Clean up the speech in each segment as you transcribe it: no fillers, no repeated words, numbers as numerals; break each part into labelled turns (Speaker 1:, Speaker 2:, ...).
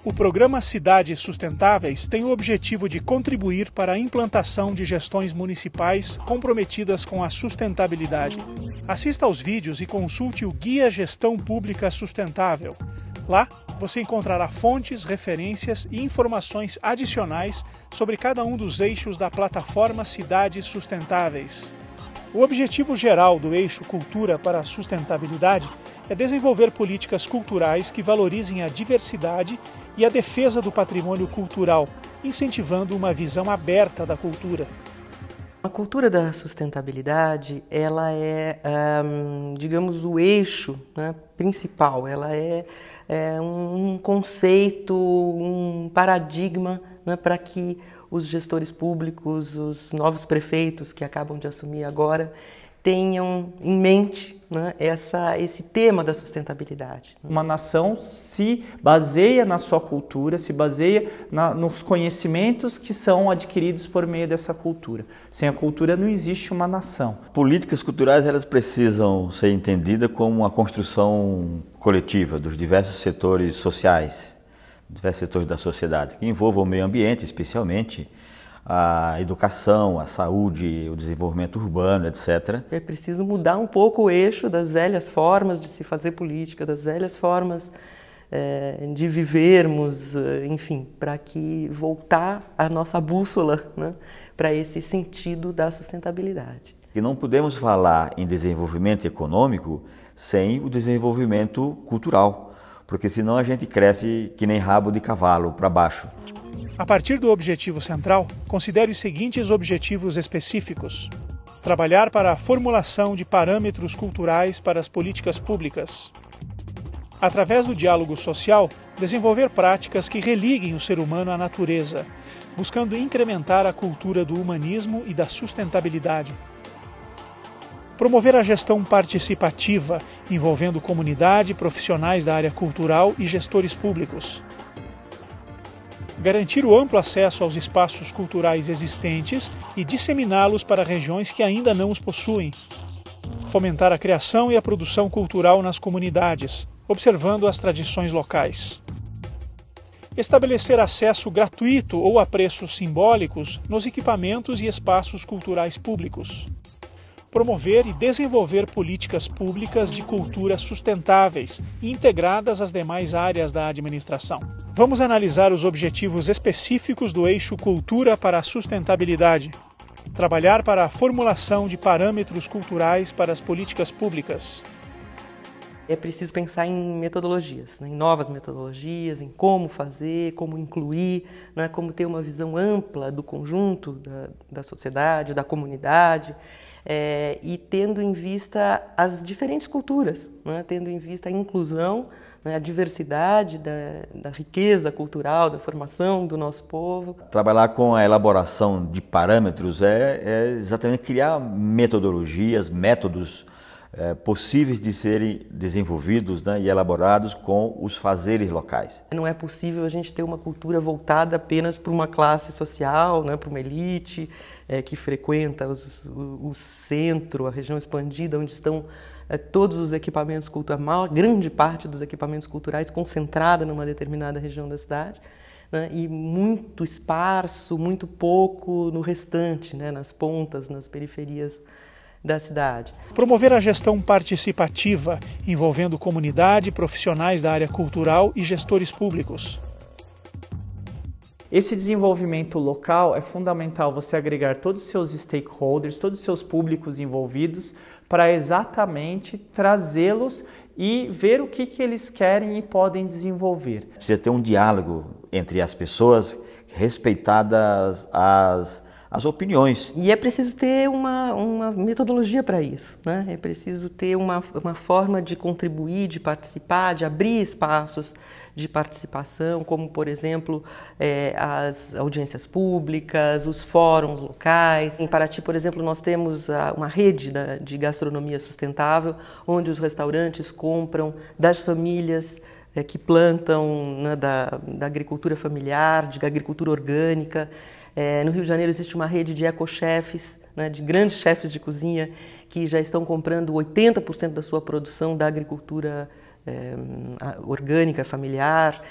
Speaker 1: O programa Cidades Sustentáveis tem o objetivo de contribuir para a implantação de gestões municipais comprometidas com a sustentabilidade. Assista aos vídeos e consulte o Guia Gestão Pública Sustentável. Lá, você encontrará fontes, referências e informações adicionais sobre cada um dos eixos da plataforma Cidades Sustentáveis. O objetivo geral do eixo Cultura para a Sustentabilidade é desenvolver políticas culturais que valorizem a diversidade e a defesa do patrimônio cultural, incentivando uma visão aberta da cultura.
Speaker 2: A cultura da sustentabilidade, ela é, digamos, o eixo, né, principal. Ela é um conceito, um paradigma, né, para que os gestores públicos, os novos prefeitos que acabam de assumir agora, tenham em mente, né, esse tema da sustentabilidade.
Speaker 3: Uma nação se baseia na sua cultura, se baseia nos conhecimentos que são adquiridos por meio dessa cultura. Sem a cultura não existe uma nação.
Speaker 4: Políticas culturais, elas precisam ser entendidas como uma construção coletiva dos diversos setores sociais, diversos setores da sociedade, que envolvam o meio ambiente, especialmente a educação, a saúde, o desenvolvimento urbano, etc.
Speaker 2: É preciso mudar um pouco o eixo das velhas formas de se fazer política, das velhas formas de vivermos, enfim, para que voltar a nossa bússola, né, para esse sentido da sustentabilidade.
Speaker 4: E não podemos falar em desenvolvimento econômico sem o desenvolvimento cultural, porque senão a gente cresce que nem rabo de cavalo para baixo.
Speaker 1: A partir do objetivo central, considere os seguintes objetivos específicos. Trabalhar para a formulação de parâmetros culturais para as políticas públicas. Através do diálogo social, desenvolver práticas que religuem o ser humano à natureza, buscando incrementar a cultura do humanismo e da sustentabilidade. Promover a gestão participativa, envolvendo comunidade, profissionais da área cultural e gestores públicos. Garantir o amplo acesso aos espaços culturais existentes e disseminá-los para regiões que ainda não os possuem. Fomentar a criação e a produção cultural nas comunidades, observando as tradições locais. Estabelecer acesso gratuito ou a preços simbólicos nos equipamentos e espaços culturais públicos. Promover e desenvolver políticas públicas de cultura sustentáveis e integradas às demais áreas da administração. Vamos analisar os objetivos específicos do eixo Cultura para a Sustentabilidade. Trabalhar para a formulação de parâmetros culturais para as políticas públicas.
Speaker 2: É preciso pensar em metodologias, né, em novas metodologias, em como fazer, como incluir, né, como ter uma visão ampla do conjunto da sociedade, da comunidade. E tendo em vista as diferentes culturas, né? Tendo em vista a inclusão, né? A diversidade da riqueza cultural, da formação do nosso povo.
Speaker 4: Trabalhar com a elaboração de parâmetros é exatamente criar metodologias, métodos possíveis de serem desenvolvidos, né, e elaborados com os fazeres locais.
Speaker 2: Não é possível a gente ter uma cultura voltada apenas para uma classe social, né, para uma elite que frequenta o centro, a região expandida, onde estão todos os equipamentos culturais, a grande parte dos equipamentos culturais concentrada numa determinada região da cidade, né, e muito esparso, muito pouco no restante, né, nas pontas, nas periferias da cidade.
Speaker 1: Promover a gestão participativa, envolvendo comunidade, profissionais da área cultural e gestores públicos.
Speaker 3: Esse desenvolvimento local é fundamental você agregar todos os seus stakeholders, todos os seus públicos envolvidos, para exatamente trazê-los e ver o que eles querem e podem desenvolver.
Speaker 4: Precisa ter um diálogo entre as pessoas, respeitadas as opiniões.
Speaker 2: E é preciso ter uma metodologia para isso, né? É preciso ter uma forma de contribuir, de participar, de abrir espaços de participação, como, por exemplo, as audiências públicas, os fóruns locais. Em Paraty, por exemplo, nós temos uma rede de gastronomia sustentável, onde os restaurantes compram das famílias que plantam, né, da agricultura familiar, de agricultura orgânica. No Rio de Janeiro existe uma rede de ecochefes, né, de grandes chefes de cozinha que já estão comprando 80% da sua produção da agricultura orgânica, familiar.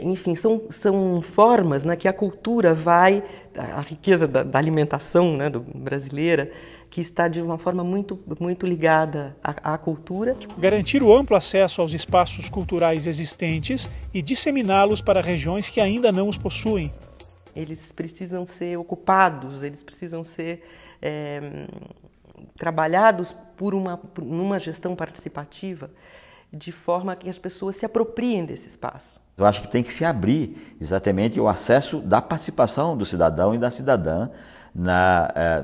Speaker 2: Enfim, são formas, né, que a cultura vai, a riqueza da alimentação, né, brasileira, que está de uma forma muito ligada à cultura.
Speaker 1: Garantir o amplo acesso aos espaços culturais existentes e disseminá-los para regiões que ainda não os possuem.
Speaker 2: Eles precisam ser ocupados, eles precisam ser trabalhados numa gestão participativa, de forma que as pessoas se apropriem desse espaço.
Speaker 4: Eu acho que tem que se abrir exatamente o acesso da participação do cidadão e da cidadã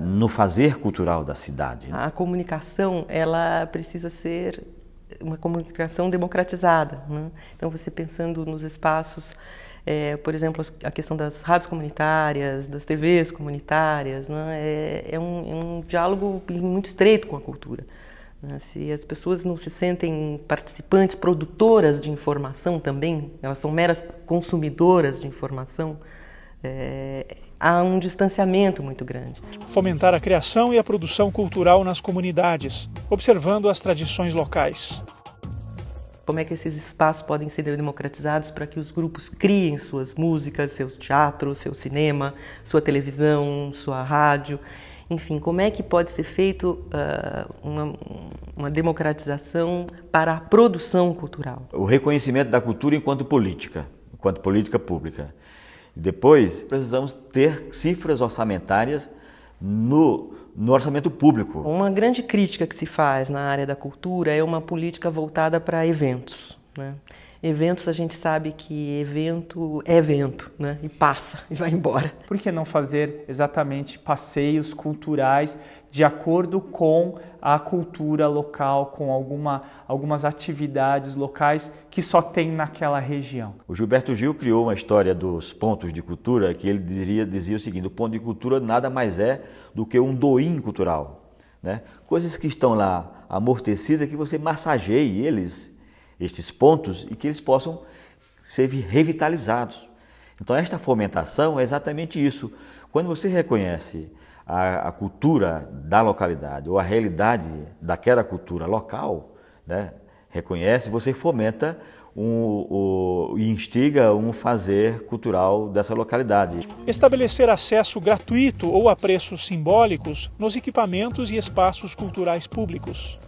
Speaker 4: no fazer cultural da cidade.
Speaker 2: A comunicação, ela precisa ser uma comunicação democratizada, né? Então, você pensando nos espaços, por exemplo, a questão das rádios comunitárias, das TVs comunitárias, né? É um diálogo muito estreito com a cultura. Se as pessoas não se sentem participantes, produtoras de informação também, elas são meras consumidoras de informação, há um distanciamento muito grande.
Speaker 1: Fomentar a criação e a produção cultural nas comunidades, observando as tradições locais.
Speaker 2: Como é que esses espaços podem ser democratizados para que os grupos criem suas músicas, seus teatros, seu cinema, sua televisão, sua rádio. Enfim, como é que pode ser feito uma democratização para a produção cultural?
Speaker 4: O reconhecimento da cultura enquanto política pública. Depois, precisamos ter cifras orçamentárias no orçamento público.
Speaker 2: Uma grande crítica que se faz na área da cultura é uma política voltada para eventos, né? Eventos, a gente sabe que evento é evento, né? E passa e vai embora.
Speaker 3: Por que não fazer exatamente passeios culturais de acordo com a cultura local, com algumas atividades locais que só tem naquela região?
Speaker 4: O Gilberto Gil criou uma história dos pontos de cultura que ele dizia o seguinte: o ponto de cultura nada mais é do que um doim cultural, né? Coisas que estão lá amortecidas, que você massageie estes pontos, e que eles possam ser revitalizados. Então, esta fomentação é exatamente isso. Quando você reconhece a cultura da localidade ou a realidade daquela cultura local, né, reconhece, você fomenta e instiga um fazer cultural dessa localidade.
Speaker 1: Estabelecer acesso gratuito ou a preços simbólicos nos equipamentos e espaços culturais públicos.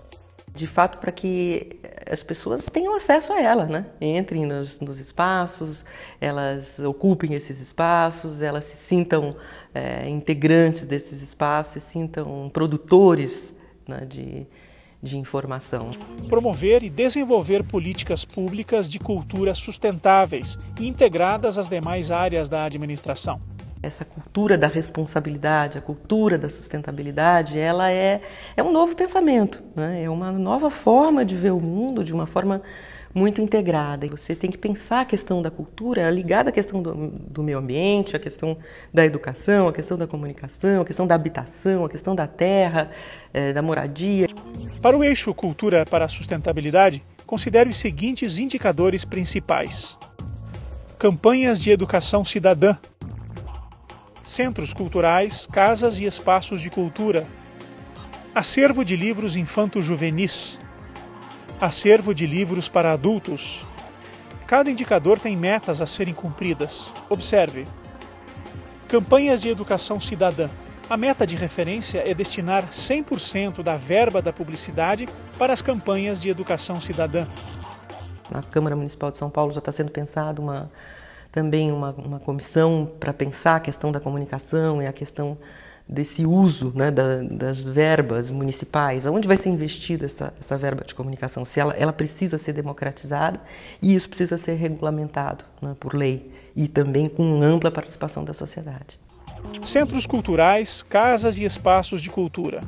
Speaker 2: De fato, para que as pessoas tenham acesso a ela, né? Entrem nos espaços, elas ocupem esses espaços, elas se sintam integrantes desses espaços, se sintam produtores, né, de informação.
Speaker 1: Promover e desenvolver políticas públicas de cultura sustentáveis e integradas às demais áreas da administração.
Speaker 2: Essa cultura da responsabilidade, a cultura da sustentabilidade, ela é um novo pensamento, né? É uma nova forma de ver o mundo, de uma forma muito integrada. E você tem que pensar a questão da cultura ligada à questão do meio ambiente, à questão da educação, à questão da comunicação, à questão da habitação, à questão da terra, da moradia.
Speaker 1: Para o eixo Cultura para a Sustentabilidade, considere os seguintes indicadores principais: campanhas de educação cidadã, centros culturais, casas e espaços de cultura, acervo de livros infanto-juvenis, acervo de livros para adultos. Cada indicador tem metas a serem cumpridas. Observe. Campanhas de educação cidadã. A meta de referência é destinar 100% da verba da publicidade para as campanhas de educação cidadã.
Speaker 2: Na Câmara Municipal de São Paulo já está sendo pensado também uma comissão para pensar a questão da comunicação e a questão desse uso, né, das verbas municipais. Onde vai ser investida essa verba de comunicação? Se ela precisa ser democratizada, e isso precisa ser regulamentado, né, por lei e também com ampla participação da sociedade.
Speaker 1: Centros culturais, casas e espaços de cultura.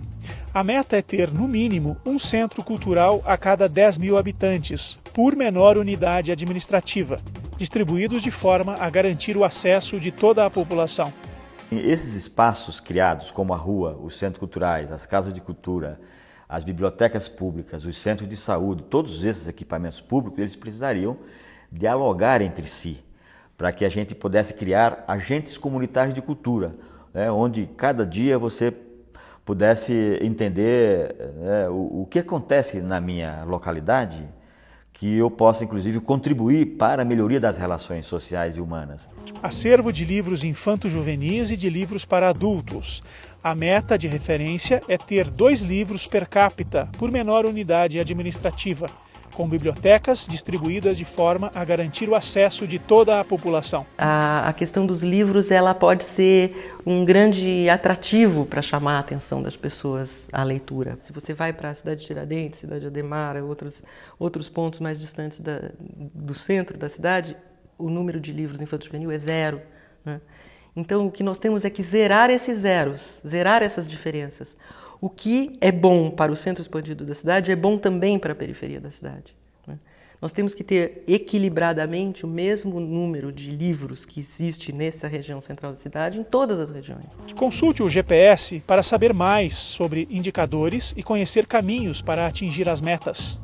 Speaker 1: A meta é ter, no mínimo, um centro cultural a cada 10 mil habitantes, por menor unidade administrativa, distribuídos de forma a garantir o acesso de toda a população.
Speaker 4: Esses espaços criados, como a rua, os centros culturais, as casas de cultura, as bibliotecas públicas, os centros de saúde, todos esses equipamentos públicos, eles precisariam dialogar entre si, para que a gente pudesse criar agentes comunitários de cultura, né, onde cada dia você pudesse entender o que acontece na minha localidade, que eu possa, inclusive, contribuir para a melhoria das relações sociais e humanas.
Speaker 1: Acervo de livros infanto-juvenis e de livros para adultos. A meta de referência é ter 2 livros per capita por menor unidade administrativa, com bibliotecas distribuídas de forma a garantir o acesso de toda a população.
Speaker 2: A questão dos livros ela pode ser um grande atrativo para chamar a atenção das pessoas à leitura. Se você vai para a cidade de Tiradentes, cidade de Ademar, outros pontos mais distantes do centro da cidade, o número de livros infanto-juvenil é 0, né? Então, o que nós temos é que zerar esses zeros, zerar essas diferenças. O que é bom para o centro expandido da cidade é bom também para a periferia da cidade, né? Nós temos que ter equilibradamente o mesmo número de livros que existe nessa região central da cidade em todas as regiões.
Speaker 1: Consulte o GPS para saber mais sobre indicadores e conhecer caminhos para atingir as metas.